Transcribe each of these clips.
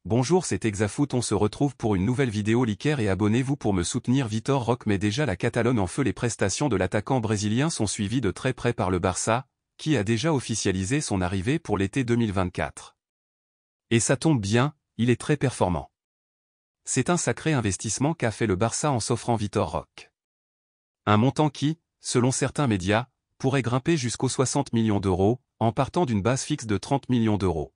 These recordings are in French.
Bonjour, c'est Exafoot, on se retrouve pour une nouvelle vidéo. Liker et abonnez-vous pour me soutenir. Vitor Roque met déjà la Catalogne en feu. Les prestations de l'attaquant brésilien sont suivies de très près par le Barça, qui a déjà officialisé son arrivée pour l'été 2024. Et ça tombe bien, il est très performant. C'est un sacré investissement qu'a fait le Barça en s'offrant Vitor Roque. Un montant qui, selon certains médias, pourrait grimper jusqu'aux 60 millions d'euros, en partant d'une base fixe de 30 millions d'euros.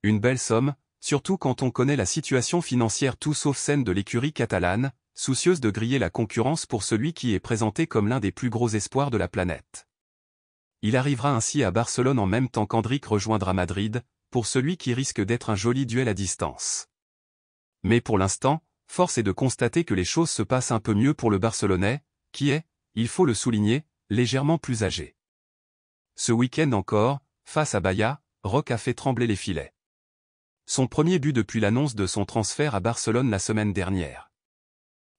Une belle somme, surtout quand on connaît la situation financière tout sauf saine de l'écurie catalane, soucieuse de griller la concurrence pour celui qui est présenté comme l'un des plus gros espoirs de la planète. Il arrivera ainsi à Barcelone en même temps qu'Endrick rejoindra Madrid, pour celui qui risque d'être un joli duel à distance. Mais pour l'instant, force est de constater que les choses se passent un peu mieux pour le Barcelonais, qui est, il faut le souligner, légèrement plus âgé. Ce week-end encore, face à Bahia, Roque a fait trembler les filets. Son premier but depuis l'annonce de son transfert à Barcelone la semaine dernière.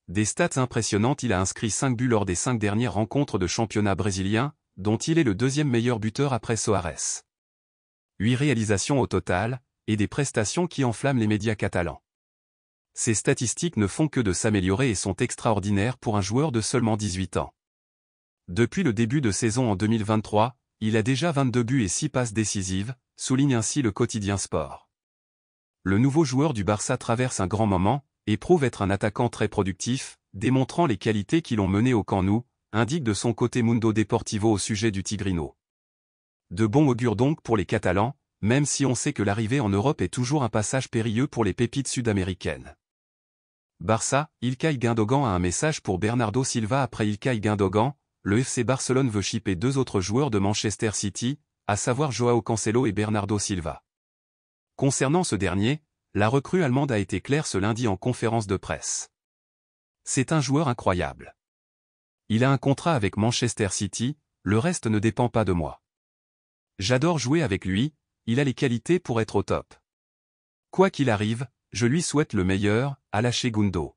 Des stats impressionnantes, il a inscrit 5 buts lors des 5 dernières rencontres de championnat brésilien, dont il est le deuxième meilleur buteur après Soares. 8 réalisations au total, et des prestations qui enflamment les médias catalans. Ces statistiques ne font que de s'améliorer et sont extraordinaires pour un joueur de seulement 18 ans. Depuis le début de saison en 2023, il a déjà 22 buts et 6 passes décisives, souligne ainsi le quotidien Sport. Le nouveau joueur du Barça traverse un grand moment, et prouve être un attaquant très productif, démontrant les qualités qui l'ont mené au Camp Nou, indique de son côté Mundo Deportivo au sujet du Tigrino. De bon augure donc pour les Catalans, même si on sait que l'arrivée en Europe est toujours un passage périlleux pour les pépites sud-américaines. Barça, Ilkay Gündogan a un message pour Bernardo Silva. Après Ilkay Gündogan, le FC Barcelone veut shipper 2 autres joueurs de Manchester City, à savoir Joao Cancelo et Bernardo Silva. Concernant ce dernier, la recrue allemande a été claire ce lundi en conférence de presse. C'est un joueur incroyable. Il a un contrat avec Manchester City, le reste ne dépend pas de moi. J'adore jouer avec lui, il a les qualités pour être au top. Quoi qu'il arrive, je lui souhaite le meilleur, a lâché Gundo.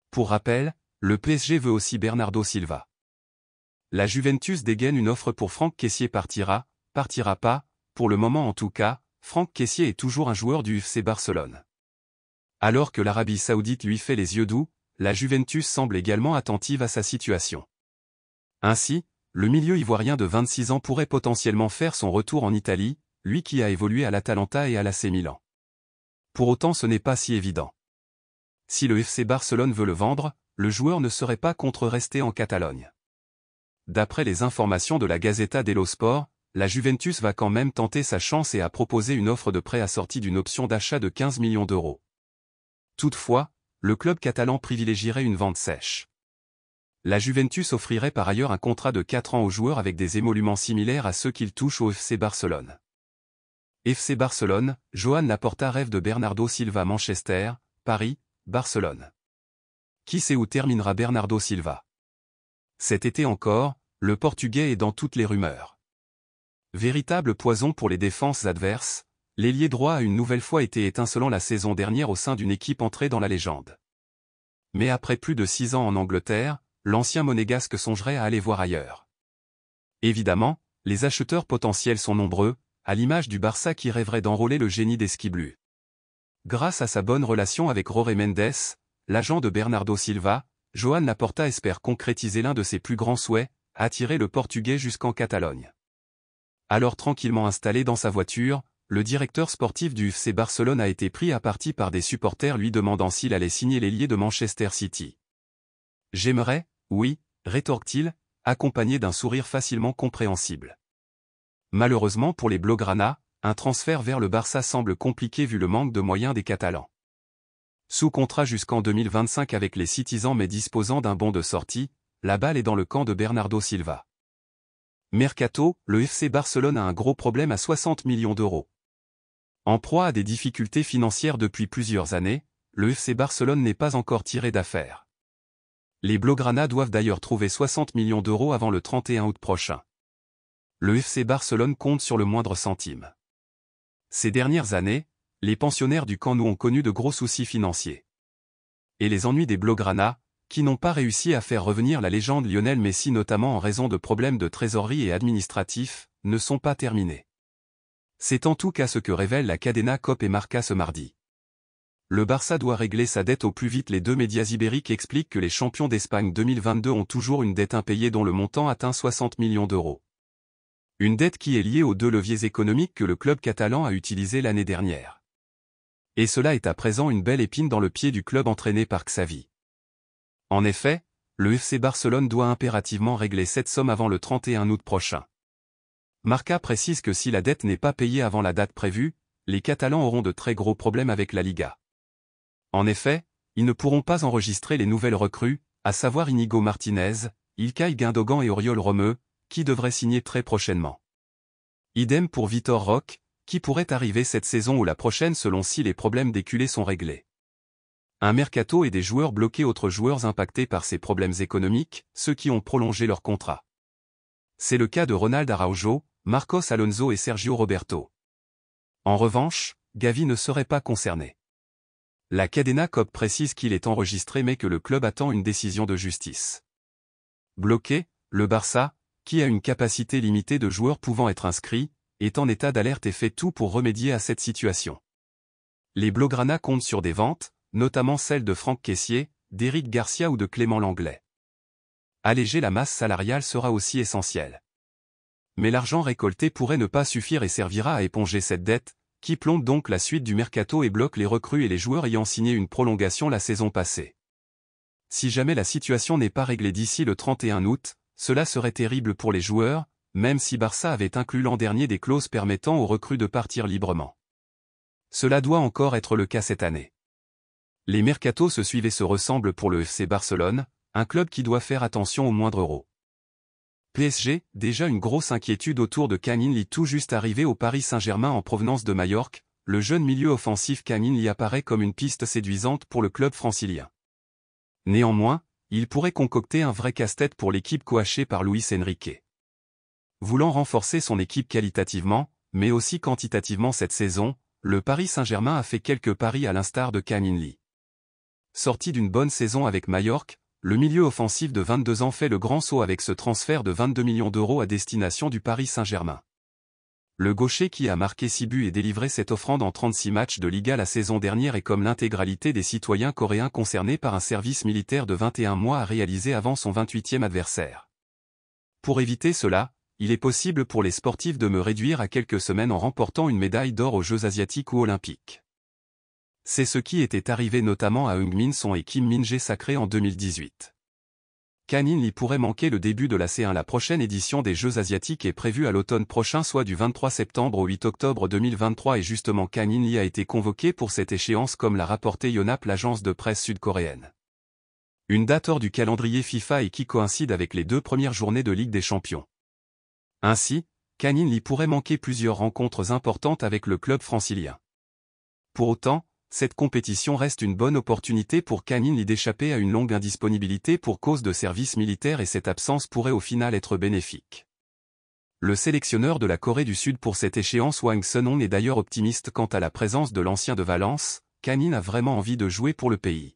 Pour rappel, le PSG veut aussi Bernardo Silva. La Juventus dégaine une offre pour Franck Kessié. Partira pas, pour le moment en tout cas. Franck Kessié est toujours un joueur du FC Barcelone. Alors que l'Arabie Saoudite lui fait les yeux doux, la Juventus semble également attentive à sa situation. Ainsi, le milieu ivoirien de 26 ans pourrait potentiellement faire son retour en Italie, lui qui a évolué à l'Atalanta et à l'AC Milan. Pour autant, ce n'est pas si évident. Si le FC Barcelone veut le vendre, le joueur ne serait pas contre rester en Catalogne. D'après les informations de la Gazzetta dello Sport, la Juventus va quand même tenter sa chance et a proposé une offre de prêt assortie d'une option d'achat de 15 millions d'euros. Toutefois, le club catalan privilégierait une vente sèche. La Juventus offrirait par ailleurs un contrat de 4 ans au joueur avec des émoluments similaires à ceux qu'il touche au FC Barcelone. FC Barcelone, Joan Laporta rêve de Bernardo Silva. Manchester, Paris, Barcelone. Qui sait où terminera Bernardo Silva? Cet été encore, le Portugais est dans toutes les rumeurs. Véritable poison pour les défenses adverses, l'ailier droit a une nouvelle fois été étincelant la saison dernière au sein d'une équipe entrée dans la légende. Mais après plus de 6 ans en Angleterre, l'ancien monégasque songerait à aller voir ailleurs. Évidemment, les acheteurs potentiels sont nombreux, à l'image du Barça qui rêverait d'enrôler le génie d'Esquiblu. Grâce à sa bonne relation avec Jorge Mendes, l'agent de Bernardo Silva, Joan Laporta espère concrétiser l'un de ses plus grands souhaits, attirer le Portugais jusqu'en Catalogne. Alors tranquillement installé dans sa voiture, le directeur sportif du FC Barcelone a été pris à partie par des supporters lui demandant s'il allait signer l'ailier de Manchester City. « J'aimerais, oui », rétorque-t-il, accompagné d'un sourire facilement compréhensible. Malheureusement pour les Blaugrana, un transfert vers le Barça semble compliqué vu le manque de moyens des Catalans. Sous contrat jusqu'en 2025 avec les Citizens mais disposant d'un bon de sortie, la balle est dans le camp de Bernardo Silva. Mercato, le FC Barcelone a un gros problème à 60 millions d'euros. En proie à des difficultés financières depuis plusieurs années, le FC Barcelone n'est pas encore tiré d'affaire. Les Blaugrana doivent d'ailleurs trouver 60 millions d'euros avant le 31 août prochain. Le FC Barcelone compte sur le moindre centime. Ces dernières années, les pensionnaires du Camp Nou ont connu de gros soucis financiers. Et les ennuis des Blaugrana, qui n'ont pas réussi à faire revenir la légende Lionel Messi notamment en raison de problèmes de trésorerie et administratifs, ne sont pas terminés. C'est en tout cas ce que révèle la Cadena Cope et Marca ce mardi. le Barça doit régler sa dette au plus vite. Les deux médias ibériques expliquent que les champions d'Espagne 2022 ont toujours une dette impayée dont le montant atteint 60 millions d'euros. Une dette qui est liée aux deux leviers économiques que le club catalan a utilisés l'année dernière. Et cela est à présent une belle épine dans le pied du club entraîné par Xavi. En effet, le FC Barcelone doit impérativement régler cette somme avant le 31 août prochain. Marca précise que si la dette n'est pas payée avant la date prévue, les Catalans auront de très gros problèmes avec la Liga. En effet, ils ne pourront pas enregistrer les nouvelles recrues, à savoir Inigo Martinez, Ilkay Gundogan et Oriol Romeu, qui devraient signer très prochainement. Idem pour Vitor Roque, qui pourrait arriver cette saison ou la prochaine selon si les problèmes des culés sont réglés. Un mercato et des joueurs bloqués. Autres joueurs impactés par ces problèmes économiques, ceux qui ont prolongé leur contrat. C'est le cas de Ronald Araujo, Marcos Alonso et Sergio Roberto. En revanche, Gavi ne serait pas concerné. La Cadena COP précise qu'il est enregistré mais que le club attend une décision de justice. Bloqué, le Barça, qui a une capacité limitée de joueurs pouvant être inscrits, est en état d'alerte et fait tout pour remédier à cette situation. Les Blaugrana comptent sur des ventes, notamment celles de Franck Kessié, d'Éric Garcia ou de Clément Langlais. Alléger la masse salariale sera aussi essentiel. Mais l'argent récolté pourrait ne pas suffire et servira à éponger cette dette, qui plombe donc la suite du mercato et bloque les recrues et les joueurs ayant signé une prolongation la saison passée. Si jamais la situation n'est pas réglée d'ici le 31 août, cela serait terrible pour les joueurs, même si Barça avait inclus l'an dernier des clauses permettant aux recrues de partir librement. Cela doit encore être le cas cette année. Les mercatos se suivent et se ressemblent pour le FC Barcelone, un club qui doit faire attention aux moindres euros. PSG, déjà une grosse inquiétude autour de Kang In Lee tout juste arrivé au Paris Saint-Germain en provenance de Majorque, le jeune milieu offensif Kang In Lee apparaît comme une piste séduisante pour le club francilien. Néanmoins, il pourrait concocter un vrai casse-tête pour l'équipe coachée par Luis Enrique. Voulant renforcer son équipe qualitativement, mais aussi quantitativement cette saison, le Paris Saint-Germain a fait quelques paris à l'instar de Kang In Lee. Sorti d'une bonne saison avec Majorque, le milieu offensif de 22 ans fait le grand saut avec ce transfert de 22 millions d'euros à destination du Paris Saint-Germain. Le gaucher qui a marqué 6 buts et délivré cette offrande en 36 matchs de Liga la saison dernière et comme l'intégralité des citoyens coréens concernés par un service militaire de 21 mois a réalisé avant son 28e adversaire. Pour éviter cela, il est possible pour les sportifs de me réduire à quelques semaines en remportant une médaille d'or aux Jeux asiatiques ou olympiques. C'est ce qui était arrivé notamment à Heung-min Son et Kim Min-jae sacrés en 2018. Kang In Lee pourrait manquer le début de la C1. La prochaine édition des Jeux asiatiques est prévue à l'automne prochain, soit du 23 septembre au 8 octobre 2023 et justement Kang In Lee a été convoqué pour cette échéance comme l'a rapporté Yonhap, l'agence de presse sud-coréenne. Une date hors du calendrier FIFA et qui coïncide avec les 2 premières journées de Ligue des Champions. Ainsi, Kang In Lee pourrait manquer plusieurs rencontres importantes avec le club francilien. Pour autant, cette compétition reste une bonne opportunité pour Kang In Lee d'échapper à une longue indisponibilité pour cause de service militaire et cette absence pourrait au final être bénéfique. Le sélectionneur de la Corée du Sud pour cette échéance Hwang Sun-hong est d'ailleurs optimiste quant à la présence de l'ancien de Valence. Kang In a vraiment envie de jouer pour le pays.